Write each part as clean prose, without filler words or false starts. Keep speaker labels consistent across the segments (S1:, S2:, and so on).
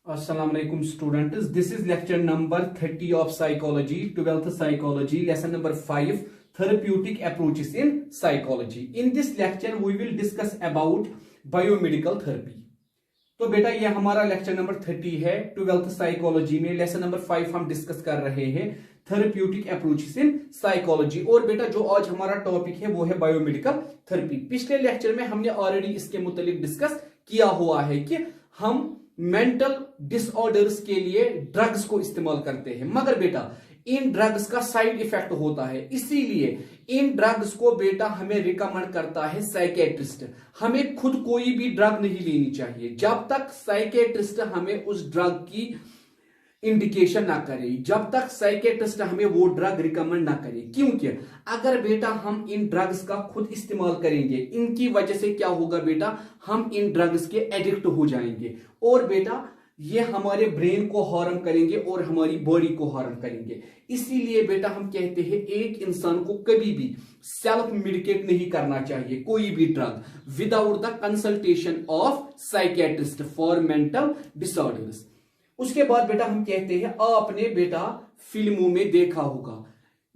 S1: Assalamualaikum students. This is lecture number 30 of psychology, 12th psychology, lesson number 5, therapeutic approaches in psychology. In this lecture we will discuss about biomedical therapy. तो बेटा ये हमारा lecture number 30 है 12th psychology में। Lesson number 5 हम discuss कर रहे हैं थेरेप्यूटिक अप्रोचेस इन साइकोलॉजी। और बेटा जो आज हमारा टॉपिक है वो है बायोमेडिकल थेरेपी। पिछले लेक्चर में हमने ऑलरेडी इसके मुतालिक डिस्कस किया हुआ है कि हम मेंटल डिसऑर्डर्स के लिए ड्रग्स को इस्तेमाल करते हैं, मगर बेटा इन ड्रग्स का साइड इफेक्ट होता है, इसीलिए इन ड्रग्स को बेटा हमें रिकमेंड करता है साइकेट्रिस्ट। हमें खुद कोई भी ड्रग नहीं लेनी चाहिए जब तक साइकेट्रिस्ट हमें उस ड्रग की इंडिकेशन ना करे, जब तक साइकेट्रिस्ट हमें वो ड्रग रिकमेंड ना करे। क्योंकि अगर बेटा हम इन ड्रग्स का खुद इस्तेमाल करेंगे, इनकी वजह से क्या होगा बेटा, हम इन ड्रग्स के एडिक्ट हो जाएंगे और बेटा ये हमारे ब्रेन को हार्म करेंगे और हमारी बॉडी को हार्म करेंगे। इसीलिए बेटा हम कहते हैं एक इंसान को कभी भी सेल्फ मेडिकेट नहीं करना चाहिए कोई भी drug without the consultation of psychiatrist for mental disorders. उसके बाद बेटा हम कहते हैं आपने बेटा फिल्मों में देखा होगा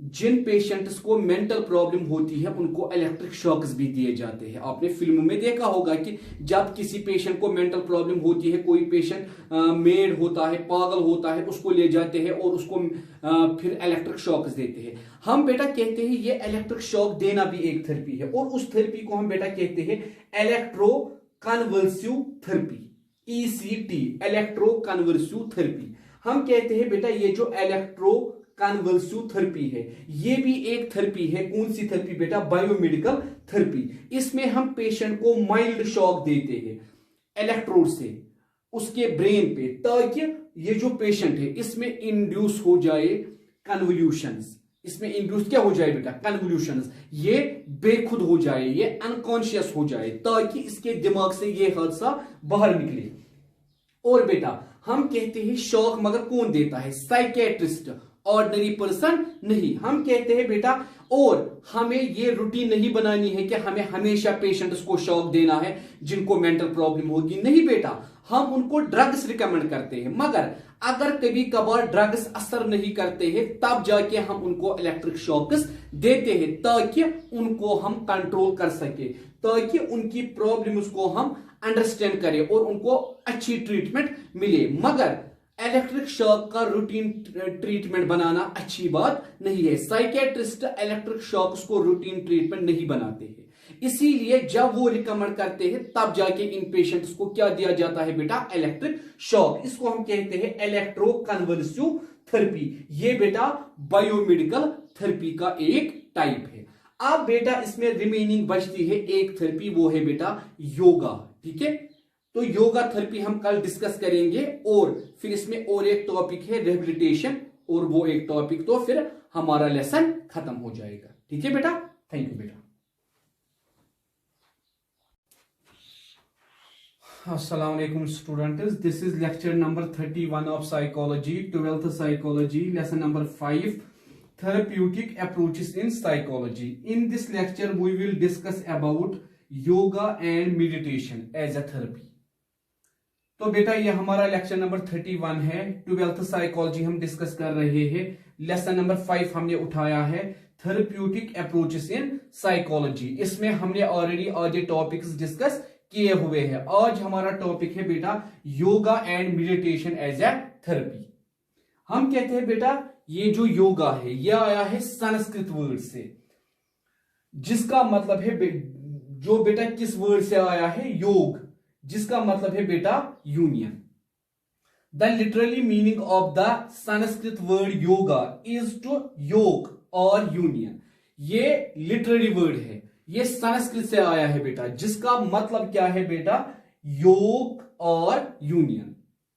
S1: जिन पेशेंट्स को मेंटल प्रॉब्लम होती है उनको इलेक्ट्रिक शॉक्स भी दिए जाते हैं। आपने फिल्मों में देखा होगा कि जब किसी पेशेंट को मेंटल प्रॉब्लम होती है, कोई पेशेंट मेड होता है, पागल होता है, उसको ले जाते हैं और उसको फिर इलेक्ट्रिक शॉक्स देते हैं। हम बेटा कहते हैं ये इलेक्ट्रिक शॉक देना भी एक थेरेपी है और उस थेरेपी को हम बेटा कहते हैं electro convulsive therapy, ECT, electro convulsive therapy. हम कहते हैं बेटा ये जो इलेक्ट्रो कन्वर्सिव थेरेपी है ये भी एक थेरेपी है। कौन सी थेरेपी बेटा, बायोमेडिकल थेरेपी। इसमें हम पेशेंट को माइल्ड शॉक देते हैं इलेक्ट्रोड से उसके ब्रेन पे, ताकि ये जो पेशेंट है इसमें इंड्यूस हो जाए कन्वल्यूशंस। इसमें इंड्यूस क्या हो जाए बेटा, कन्वल्यूशंस। ये बेखुद हो जाए, ये अनकॉन्शियस हो जाए, ताकि इसके दिमाग से ये हादसा बाहर निकले। और बेटा हम कहते हैं शॉक मगर कौन देता है, साइकेट्रिस्ट, ऑर्डिनरी पर्सन नहीं। हम कहते हैं बेटा और हमें ये रूटीन नहीं बनानी है कि हमें हमेशा पेशेंट्स को शॉक देना है जिनको मेंटल प्रॉब्लम होगी, नहीं बेटा। हम उनको ड्रग्स रिकमेंड करते हैं, मगर अगर कभी कभार ड्रग्स असर नहीं करते हैं तब जाके हम उनको इलेक्ट्रिक शॉक्स देते हैं ताकि उनको हम कंट्रोल कर सके, ताकि उनकी प्रॉब्लम्स को हम अंडरस्टैंड करें और उनको अच्छी ट्रीटमेंट मिले। मगर इलेक्ट्रिक शॉक का रूटीन ट्रीटमेंट बनाना अच्छी बात नहीं है। साइकेट्रिस्ट इलेक्ट्रिक शॉक्स को रूटीन ट्रीटमेंट नहीं बनाते हैं, इसीलिए जब वो रिकमेंड करते हैं तब जाके इन पेशेंट्स को क्या दिया जाता है बेटा, इलेक्ट्रिक शॉक। इसको हम कहते हैं इलेक्ट्रो कन्वर्सिव थेरेपी। ये बेटा बायोमेडिकल थेरेपी का एक टाइप है। अब बेटा इसमें रिमेनिंग बचती है एक थेरेपी, वो है बेटा योगा। ठीक है, तो योगा थेरेपी हम कल डिस्कस करेंगे और फिर इसमें और एक टॉपिक है रिहेबिलिटेशन, और वो एक टॉपिक तो फिर हमारा लेसन खत्म हो जाएगा। ठीक है बेटा, थैंक यू बेटा। अस्सलाम वालेकुम students, this is lecture number 31 of psychology, 12th psychology, lesson number 5, therapeutic approaches in psychology. In this lecture we will discuss about yoga and meditation as a therapy. तो बेटा ये हमारा लेक्चर नंबर 31 है, 12th psychology हम discuss कर रहे हैं। Lesson number 5 हमने उठाया है थेरेप्यूटिक अप्रोचेस इन साइकोलॉजी। इसमें हमने ऑलरेडी आधे टॉपिक्स डिस्कस किए हुए हैं। आज हमारा टॉपिक है बेटा yoga and meditation as a therapy. हम कहते हैं बेटा ये जो योगा है ये आया है संस्कृत वर्ड से, जिसका मतलब है जो बेटा किस वर्ड से आया है, योग, जिसका मतलब है बेटा union. The literally meaning of the Sanskrit word yoga is to yog और यूनियन। ये लिटररी वर्ड है, ये संस्कृत से आया है बेटा, जिसका मतलब क्या है बेटा, योग और यूनियन।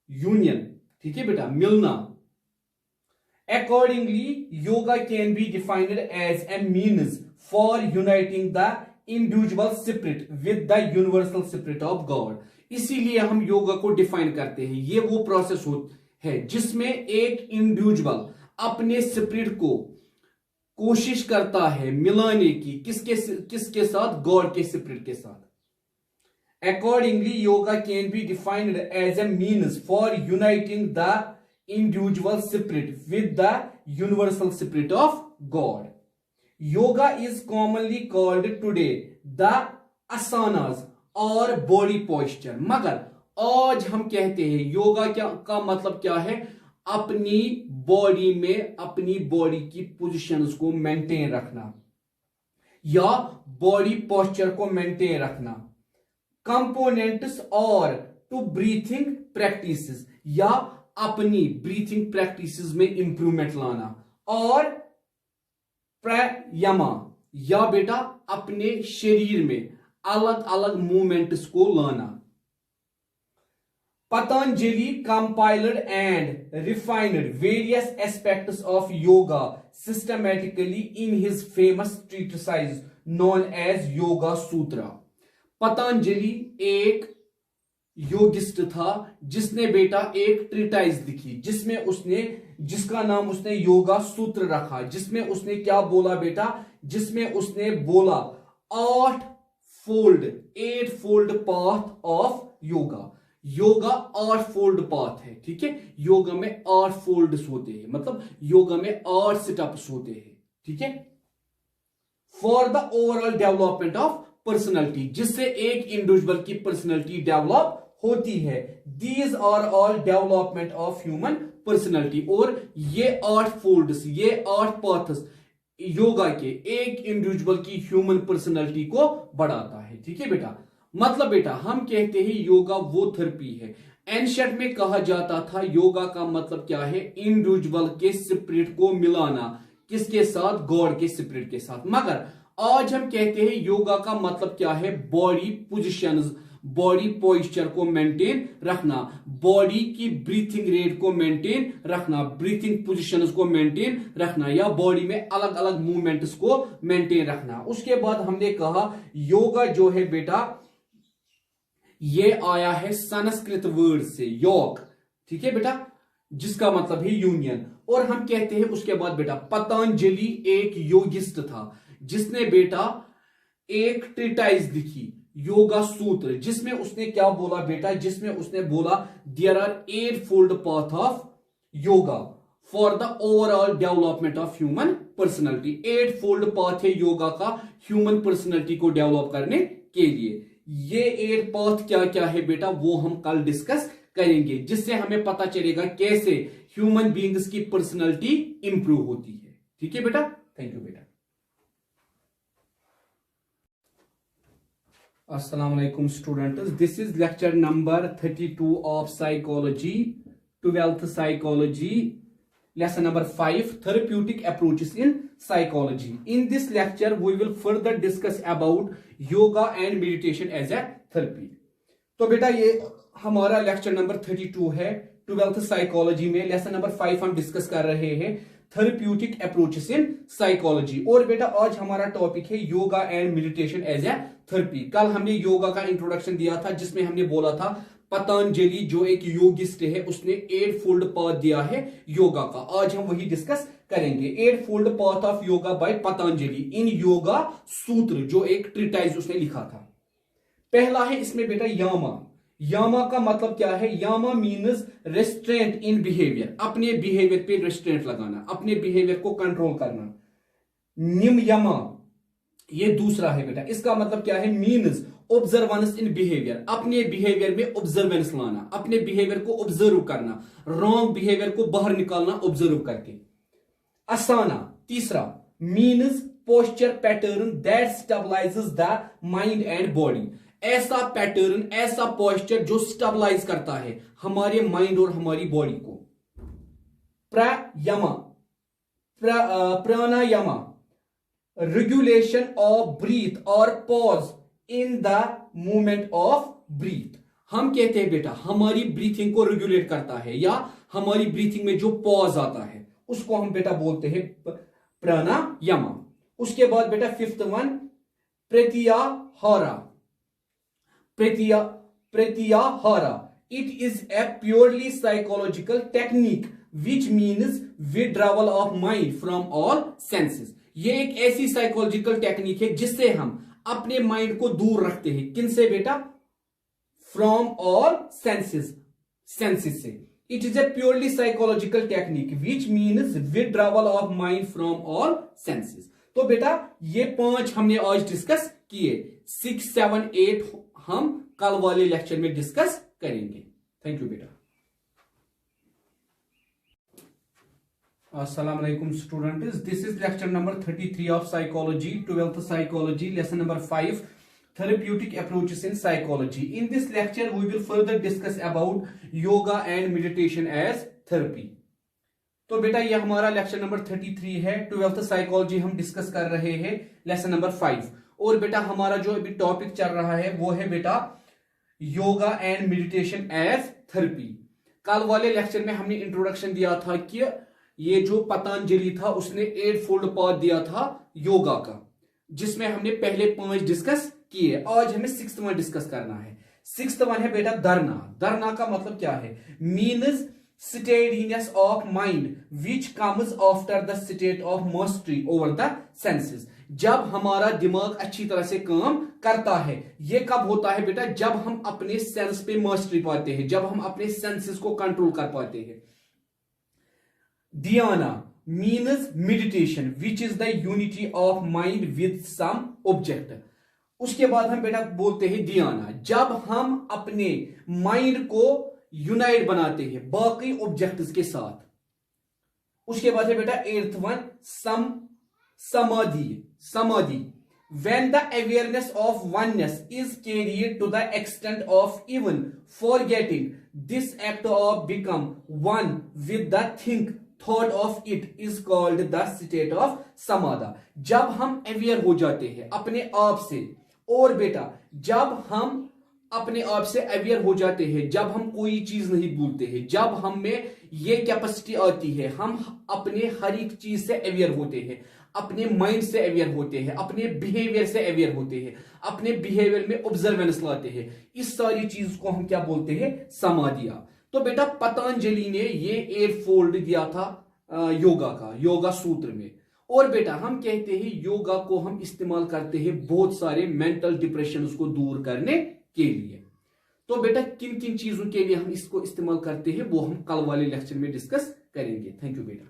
S1: यूनियन, ठीक है बेटा, मिलना। Accordingly, yoga can be defined as a means for uniting the individual spirit with the universal spirit of God. इसीलिए हम योगा को डिफाइन करते हैं। ये वो प्रोसेस है जिसमें एक इंडिविजुअल अपने स्पिरिट को कोशिश करता है मिलाने की, किसके साथ, गॉड के स्पिरिट के साथ। Accordingly, yoga can be defined as a means for uniting the individual spirit with the universal spirit of God. Yoga is commonly called today the asanas और बॉडी पोस्चर, मगर आज हम कहते हैं योगा क्या का मतलब क्या है? अपनी बॉडी में अपनी बॉडी की पोजीशंस को मेंटेन रखना या बॉडी पोस्चर को मेंटेन रखना, कंपोनेंट्स और टू ब्रीथिंग प्रैक्टिसेस या अपनी ब्रीथिंग प्रैक्टिसेस में इंप्रूवमेंट लाना, और प्राणायाम या बेटा अपने शरीर में अलग अलग मूवमेंट्स को लाना. Patanjali compiled and refined various aspects of yoga systematically in his famous treatise known as Yoga Sutra. Patanjali एक योगिस्ट था जिसने बेटा एक ट्रीटाइज लिखी जिसका नाम उसने योगा सूत्र रखा, जिसमें उसने क्या बोला बेटा? जिसमें उसने बोला 8 fold path of yoga. Yoga 8 fold path है, ठीक है. योगा में 8 फोल्ड्स होते हैं, मतलब योगा में 8 स्टेप्स होते हैं, ठीक है. For the overall development of personality, जिससे एक इंडिविजुअल की पर्सनैलिटी डेवलप होती है. These are all development of human personality. और ये 8 फोल्ड्स, ये 8 पाथ्स योगा के एक इंडिविजुअल की ह्यूमन पर्सनैलिटी को बढ़ाता है, ठीक है बेटा. मतलब बेटा हम कहते हैं योगा वो थेरेपी है. एंशिएंट में कहा जाता था योगा का मतलब क्या है? इंडिविजुअल के स्पिरिट को मिलाना, किसके साथ? गॉड के स्पिरिट के साथ. मगर आज हम कहते हैं योगा का मतलब क्या है? बॉडी पोजीशंस, बॉडी पोस्चर को मेंटेन रखना, बॉडी की ब्रीथिंग रेट को मेंटेन रखना, ब्रीथिंग पोजीशंस को मेंटेन रखना, या बॉडी में अलग अलग मूवमेंट्स को मेंटेन रखना. उसके बाद हमने कहा योगा जो है बेटा ये आया है संस्कृत वर्ड से योग, ठीक है बेटा, जिसका मतलब है यूनियन. और हम कहते हैं उसके बाद बेटा पतंजलि एक योगिस्ट था जिसने बेटा एक ट्रीटाइज लिखी योगा सूत्र, जिसमें उसने क्या बोला बेटा? जिसमें उसने बोला there are 8 fold path of yoga for the overall development of human personality. 8 fold path है योगा का ह्यूमन पर्सनैलिटी को डेवलप करने के लिए. ये 8 पाथ क्या क्या है बेटा वो हम कल डिस्कस करेंगे, जिससे हमें पता चलेगा कैसे ह्यूमन बीइंग्स की पर्सनैलिटी इंप्रूव होती है, ठीक है बेटा. थैंक यू बेटा. अस्सलाम वालेकुम students, this is lecture number 32 of psychology, 12th psychology, lesson number 5, therapeutic approaches in psychology. In this lecture we will further discuss about yoga and meditation as a therapy. तो बेटा ये हमारा lecture number 32 है 12th psychology में. Lesson number 5 हम discuss कर रहे हैं थेरेप्यूटिक अप्रोचेस इन साइकोलॉजी. और बेटा आज हमारा टॉपिक है yoga and meditation as a therapy. कल हमने योगा का इंट्रोडक्शन दिया था जिसमें हमने बोला था पतंजलि जो एक योगिस्ट है उसने 8 फोल्ड पाथ दिया है योगा का. आज हम वही डिस्कस करेंगे. 8 fold path of yoga by Patanjali in Yoga Sutra, जो एक ट्रीटाइज उसने लिखा था. पहला है इसमें बेटा यामा. यामा का मतलब क्या है? यामा मीन्स रेस्ट्रेंट इन बिहेवियर, अपने बिहेवियर पे रेस्ट्रेंट लगाना, अपने बिहेवियर को कंट्रोल करना. निम यमा ये दूसरा है बेटा. इसका मतलब क्या है? मीन्स ऑब्जर्वेंस इन बिहेवियर, अपने बिहेवियर में ऑब्जर्वेंस लाना, अपने बिहेवियर को ऑब्जर्व करना, रॉन्ग बिहेवियर को बाहर निकालना ऑब्जर्व करके. असाना तीसरा means posture pattern that stabilises the mind and body. ऐसा पैटर्न, ऐसा पोस्चर जो स्टेबलाइज करता है हमारे माइंड और हमारी बॉडी को. प्राणायाम रेगुलेशन ऑफ ब्रीथ और pause in the movement of breath. हम कहते हैं बेटा हमारी ब्रीथिंग को रेगुलेट करता है, या हमारी ब्रीथिंग में जो पॉज आता है उसको हम बेटा बोलते हैं प्राणायाम. उसके बाद बेटा 5th one pratyahara. Pratyahara it is a purely psychological technique which means withdrawal of mind from all senses. ये एक ऐसी साइकोलॉजिकल टेक्निक है जिससे हम अपने माइंड को दूर रखते हैं. किनसे बेटा? फ्रॉम ऑल सेंसेस, सेंसेस से। It is a purely psychological technique which means withdrawal of mind from all senses. तो बेटा ये 5 हमने आज डिस्कस किए, 6, 7, 8 हम कल वाले लेक्चर में डिस्कस करेंगे। थैंक यू बेटा। Assalamu alaikum students, this is lecture number 33 of psychology, 12th psychology, lesson number 5, therapeutic approaches in psychology. In this lecture we will further discuss about yoga and meditation as therapy. तो बेटा ये हमारा lecture number 33 है, 12th psychology हम discuss कर रहे हैं, lesson number 5। और बेटा हमारा जो अभी टॉपिक चल रहा है वो है बेटा yoga and meditation as therapy. कल वाले लेक्चर में हमने इंट्रोडक्शन दिया था कि ये जो पतंजलि था उसने 8 फोल्ड पाथ दिया था योगा का, जिसमें हमने पहले 5 डिस्कस किए। आज हमें 6th वन डिस्कस करना है। 6th वन है बेटा धरना। धरना का मतलब क्या है? Means steadiness of mind which comes after the state of mastery over the senses। जब हमारा दिमाग अच्छी तरह से काम करता है, ये कब होता है बेटा? जब हम अपने सेंस पे मास्टरी पाते हैं, जब हम अपने सेंसेस को कंट्रोल कर पाते हैं। ध्यान means meditation which is the unity of mind with some object. उसके बाद हम बेटा बोलते हैं ध्यान, जब हम अपने माइंड को यूनाइट बनाते हैं बाकी ऑब्जेक्ट्स के साथ। उसके बाद है बेटा 8th वन समाधि। समाधि when the awareness of oneness is carried to the extent of even forgetting this act of become one with the thought of it is called the state of samadhi। जब हम aware हो जाते हैं अपने आप से, और बेटा जब हम अपने आप से अवेयर हो जाते हैं, जब हम कोई चीज नहीं भूलते हैं, जब हम में ये कैपेसिटी आती है, हम अपने हर एक चीज से अवेयर होते हैं, अपने माइंड से अवेयर होते हैं, अपने बिहेवियर से अवेयर होते हैं, अपने बिहेवियर में ऑब्जर्वेंस लाते हैं, इस सारी चीज को हम क्या बोलते हैं? समाधिया। तो बेटा पतंजलि ने ये 8 फोल्ड दिया था योगा का, योगा सूत्र में। और बेटा हम कहते हैं योगा को हम इस्तेमाल करते हैं बहुत सारे मेंटल डिप्रेशन को दूर करने के लिए। तो बेटा किन किन चीजों के लिए हम इसको इस्तेमाल करते हैं वो हम कल वाले लेक्चर में डिस्कस करेंगे। थैंक यू बेटा।